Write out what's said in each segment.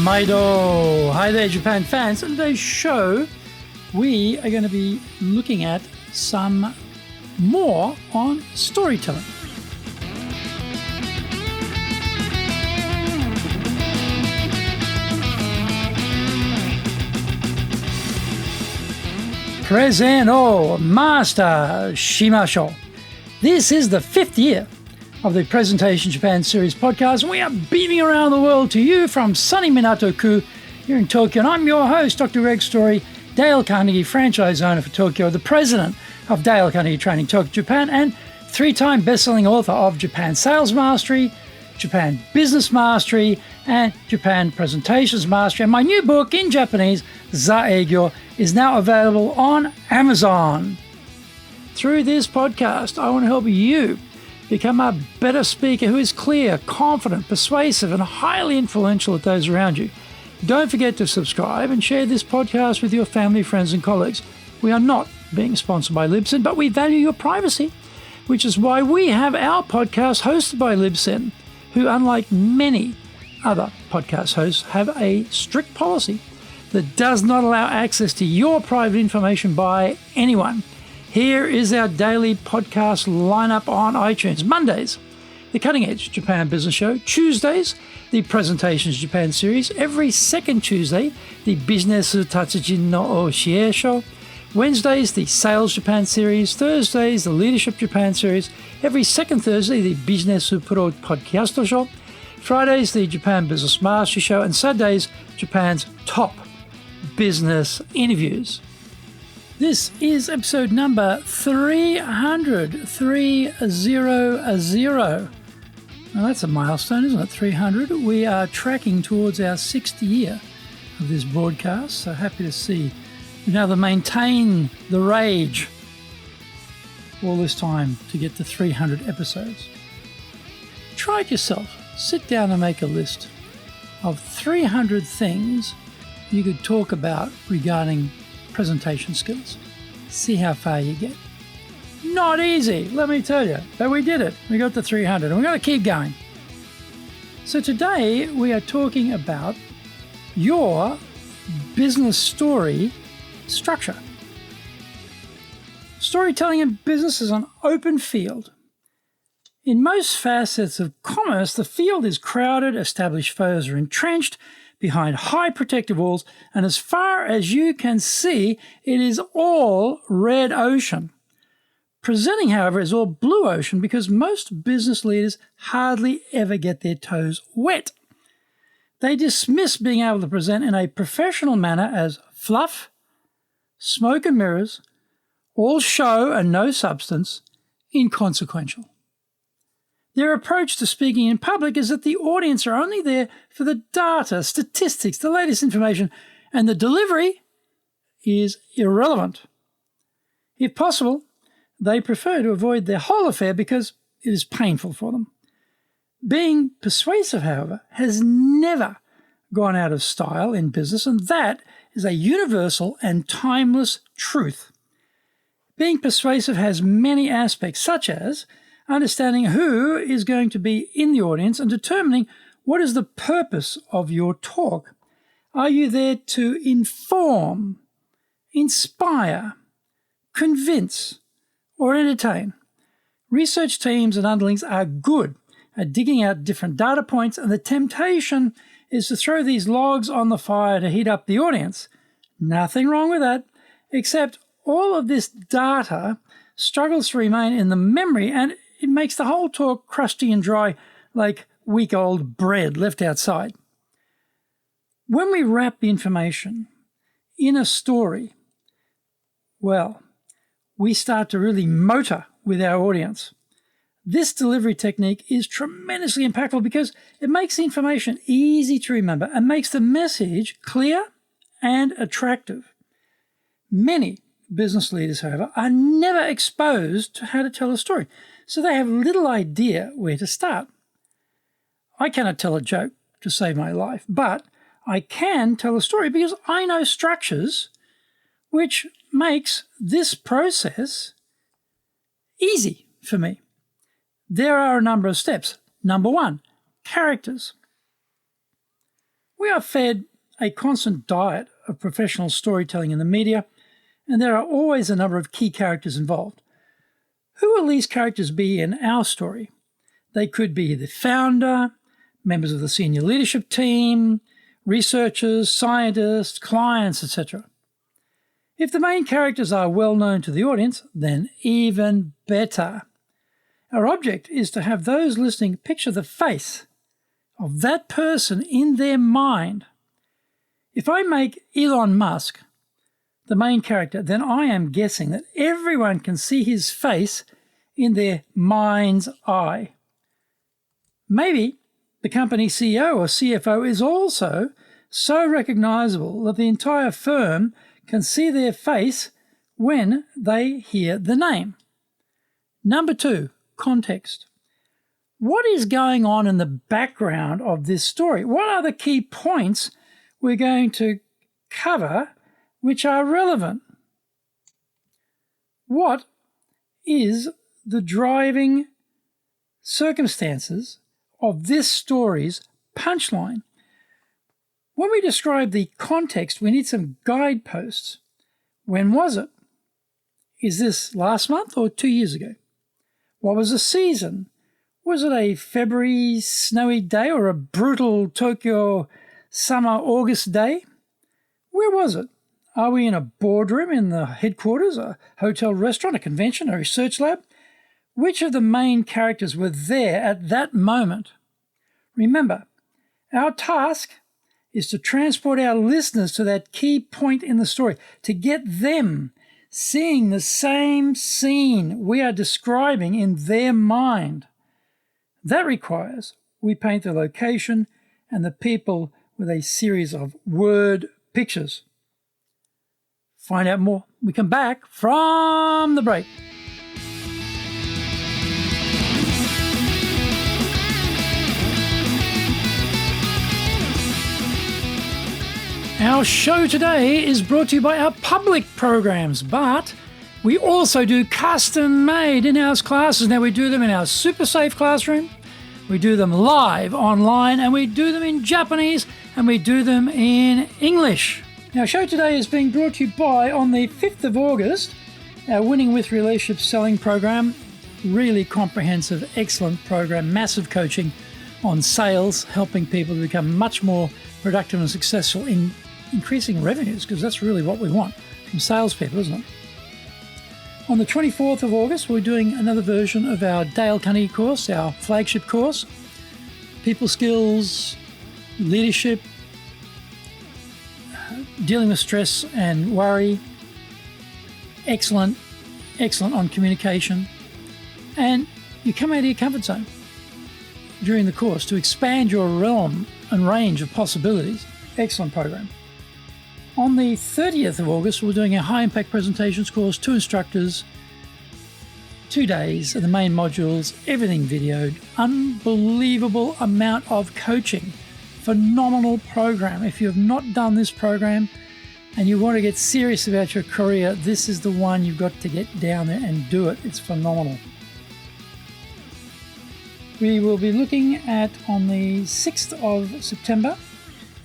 Maido. Hi there, Japan fans. In today's show, we are going to be looking at some more on storytelling. Preseno Master Shimashou. This is the 5th year of the Presentation Japan series podcast, and we are beaming around the world to you from sunny Minato-ku here in Tokyo. And I'm your host, Dr. Greg Story, Dale Carnegie franchise owner for Tokyo, the president of Dale Carnegie Training Tokyo, Japan, and 3-time best-selling author of Japan Sales Mastery, Japan Business Mastery, and Japan Presentations Mastery. And my new book in Japanese, Zaegyo, is now available on Amazon. Through this podcast, I want to help you become a better speaker who is clear, confident, persuasive, and highly influential at those around you. Don't forget to subscribe and share this podcast with your family, friends, and colleagues. We are not being sponsored by Libsyn, but we value your privacy, which is why we have our podcast hosted by Libsyn, who, unlike many other podcast hosts, have a strict policy that does not allow access to your private information by anyone. Here is our daily podcast lineup on iTunes. Mondays, the Cutting Edge Japan Business Show. Tuesdays, the Presentations Japan series. Every second Tuesday, the Business Tatsujin no Oshie Show. Wednesdays, the Sales Japan series. Thursdays, the Leadership Japan series. Every second Thursday, the Business Pro Podcast Show. Fridays, the Japan Business Mastery Show. And Saturdays, Japan's top business interviews. This is episode number 300. 300. Now that's a milestone, isn't it? 300. We are tracking towards our 6th year of this broadcast. So happy to see we've now to maintain the rage all this time to get to 300 episodes. Try it yourself. Sit down and make a list of 300 things you could talk about regarding presentation skills. See how far you get. Not easy, let me tell you, but we did it. We got to 300 and we're going to keep going. So today we are talking about your business story structure. Storytelling in business is an open field. In most facets of commerce, the field is crowded, established foes are entrenched behind high protective walls, and as far as you can see, it is all red ocean. Presenting, however, is all blue ocean because most business leaders hardly ever get their toes wet. They dismiss being able to present in a professional manner as fluff, smoke and mirrors, all show and no substance, inconsequential. Their approach to speaking in public is that the audience are only there for the data, statistics, the latest information, and the delivery is irrelevant. If possible, they prefer to avoid their whole affair because it is painful for them. Being persuasive, however, has never gone out of style in business, and that is a universal and timeless truth. Being persuasive has many aspects, such as understanding who is going to be in the audience and determining what is the purpose of your talk. Are you there to inform, inspire, convince, or entertain? Research teams and underlings are good at digging out different data points, and the temptation is to throw these logs on the fire to heat up the audience. Nothing wrong with that, except all of this data struggles to remain in the memory, and it makes the whole talk crusty and dry like week-old bread left outside. When we wrap the information in a story, well, we start to really motor with our audience. This delivery technique is tremendously impactful because it makes the information easy to remember and makes the message clear and attractive. Many business leaders, however, are never exposed to how to tell a story, so they have little idea where to start. I cannot tell a joke to save my life, but I can tell a story because I know structures, which makes this process easy for me. There are a number of steps. Number one, characters. We are fed a constant diet of professional storytelling in the media, and there are always a number of key characters involved. Who will these characters be in our story? They could be the founder, members of the senior leadership team, researchers, scientists, clients, etc. If the main characters are well known to the audience, then even better. Our object is to have those listening picture the face of that person in their mind. If I make Elon Musk the main character, then I am guessing that everyone can see his face in their mind's eye. Maybe the company CEO or CFO is also so recognizable that the entire firm can see their face when they hear the name. Number 2, context. What is going on in the background of this story? What are the key points we're going to cover which are relevant? What is the driving circumstances of this story's punchline? When we describe the context, we need some guideposts. When was it? Is this last month or 2 years ago? What was the season? Was it a February snowy day or a brutal Tokyo summer August day? Where was it? Are we in a boardroom in the headquarters, a hotel restaurant, a convention, a research lab? Which of the main characters were there at that moment? Remember, our task is to transport our listeners to that key point in the story, to get them seeing the same scene we are describing in their mind. That requires we paint the location and the people with a series of word pictures. Find out more. We come back from the break. Our show today is brought to you by our public programs, but we also do custom-made in-house classes. Now, we do them in our super safe classroom, we do them live online, and we do them in Japanese, and we do them in English. Our show today is being brought to you by, on the 5th of August, our Winning with Relationships Selling program. Really comprehensive, excellent program, massive coaching on sales, helping people to become much more productive and successful in increasing revenues, because that's really what we want from salespeople, isn't it? On the 24th of August, we're doing another version of our Dale Carnegie course, our flagship course, people skills, leadership, dealing with stress and worry, excellent on communication, and you come out of your comfort zone during the course to expand your realm and range of possibilities. Excellent program. On the 30th of August, we're doing a high-impact presentations course, 2 instructors, 2 days, and the main modules, everything videoed, unbelievable amount of coaching, phenomenal program. If you have not done this program and you want to get serious about your career, this is the one you've got to get down there and do it. It's phenomenal. We will be looking at, on the 6th of September,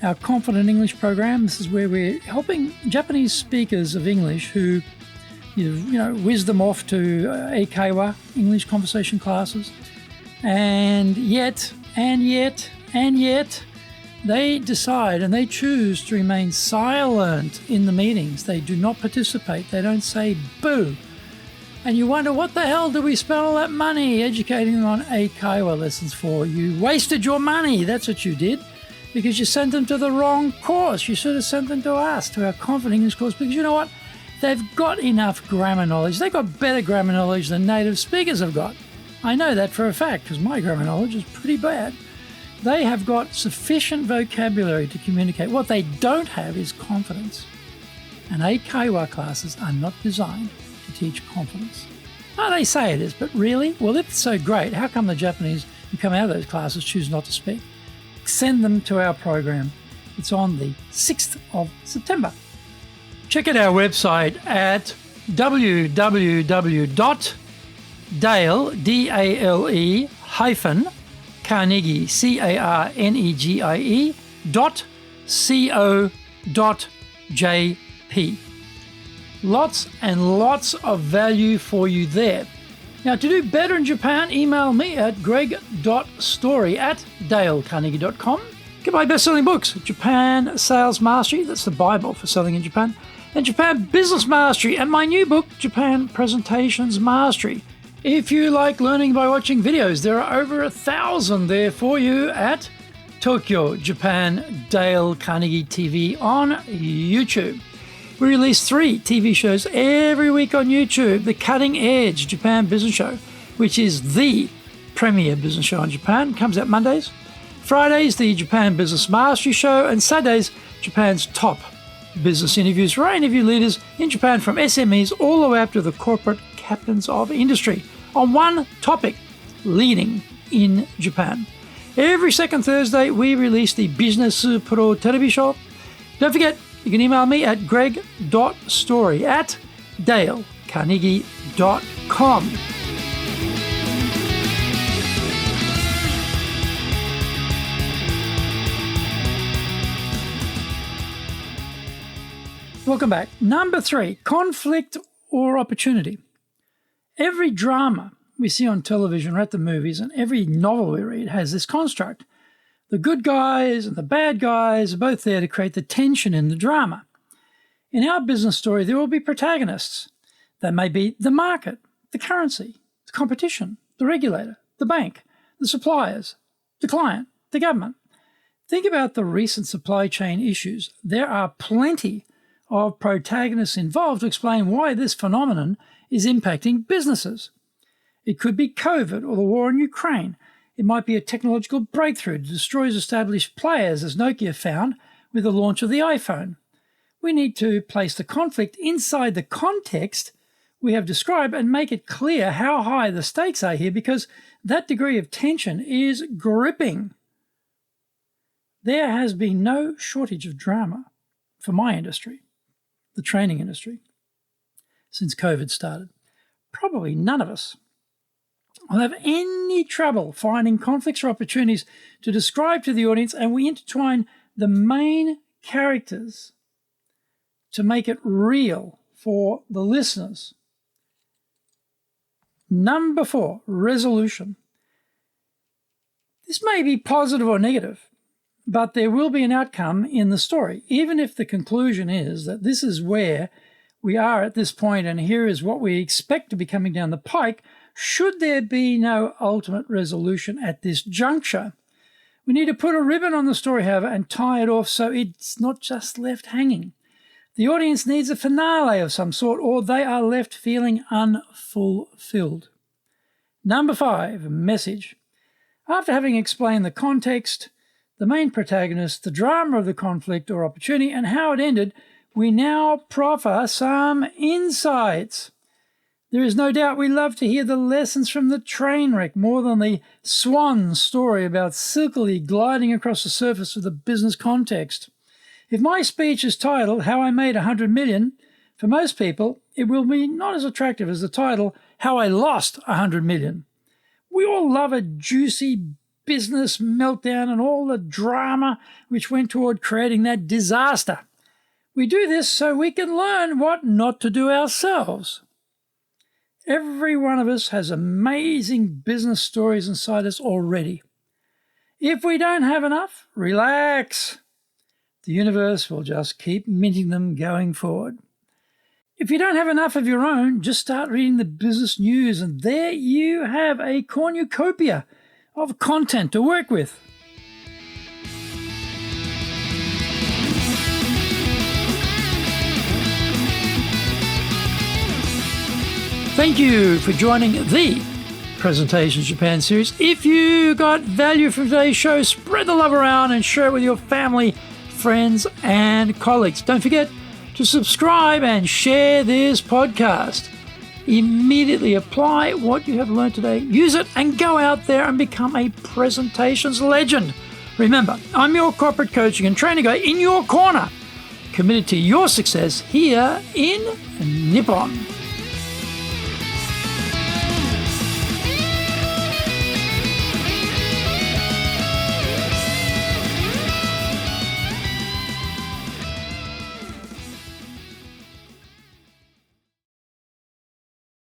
our Confident English program. This is where we're helping Japanese speakers of English who, whiz them off to eikaiwa, English conversation classes, and yet, they decide and they choose to remain silent in the meetings. They do not participate. They don't say boo. And you wonder, what the hell do we spend all that money educating them on eikaiwa lessons for? You wasted your money. That's what you did. Because you sent them to the wrong course. You should have sent them to us, to our Confident English course, because you know what? They've got enough grammar knowledge. They've got better grammar knowledge than native speakers have got. I know that for a fact, because my grammar knowledge is pretty bad. They have got sufficient vocabulary to communicate. What they don't have is confidence. And eikaiwa classes are not designed to teach confidence. Oh, they say it is, but really? Well, if it's so great, how come the Japanese who come out of those classes choose not to speak? Send them to our program. It's on the 6th of September. Check out our website at www.dale, Carnegie, Carnegie, Lots and lots of value for you there. Now, to do better in Japan, email me at greg.story@dalecarnegie.com. Get my best-selling books, Japan Sales Mastery, that's the Bible for selling in Japan, and Japan Business Mastery, and my new book, Japan Presentations Mastery. If you like learning by watching videos, there are over 1,000 there for you at Tokyo, Japan, Dale Carnegie TV on YouTube. We release 3 TV shows every week on YouTube. The Cutting Edge Japan Business Show, which is the premier business show in Japan, comes out Mondays. Fridays, the Japan Business Mastery Show, and Saturdays, Japan's top business interviews, where I interview leaders in Japan from SMEs all the way up to the corporate captains of industry on one topic, leading in Japan. Every second Thursday, we release the Business Pro Television Show. Don't forget, you can email me at greg.story@dalecarnegie.com. Welcome back. Number 3, conflict or opportunity. Every drama we see on television or at the movies and every novel we read has this construct. The good guys and the bad guys are both there to create the tension in the drama. In our business story, there will be protagonists. They may be the market, the currency, the competition, the regulator, the bank, the suppliers, the client, the government. Think about the recent supply chain issues. There are plenty of protagonists involved to explain why this phenomenon is impacting businesses. It could be COVID or the war in Ukraine. It might be a technological breakthrough that destroys established players, as Nokia found with the launch of the iPhone. We need to place the conflict inside the context we have described and make it clear how high the stakes are here, because that degree of tension is gripping. There has been no shortage of drama for my industry, the training industry, since COVID started. Probably none of us will have any trouble finding conflicts or opportunities to describe to the audience, and we intertwine the main characters to make it real for the listeners. Number 4, resolution. This may be positive or negative, but there will be an outcome in the story, even if the conclusion is that this is where we are at this point and here is what we expect to be coming down the pike. Should there be no ultimate resolution at this juncture, we need to put a ribbon on the story, however, and tie it off so it's not just left hanging. The audience needs a finale of some sort, or they are left feeling unfulfilled. Number 5, message. After having explained the context, the main protagonist, the drama of the conflict or opportunity, and how it ended, we now proffer some insights. There is no doubt we love to hear the lessons from the train wreck more than the swan story about silkily gliding across the surface of the business context. If my speech is titled How I Made 100 Million, for most people, it will be not as attractive as the title How I Lost 100 Million. We all love a juicy business meltdown and all the drama which went toward creating that disaster. We do this so we can learn what not to do ourselves. Every one of us has amazing business stories inside us already. If we don't have enough, relax. The universe will just keep minting them going forward. If you don't have enough of your own, just start reading the business news, and there you have a cornucopia of content to work with. Thank you for joining the Presentations Japan series. If you got value from today's show, spread the love around and share it with your family, friends, and colleagues. Don't forget to subscribe and share this podcast. Immediately apply what you have learned today, use it, and go out there and become a presentations legend. Remember, I'm your corporate coaching and training guy in your corner, committed to your success here in Nippon.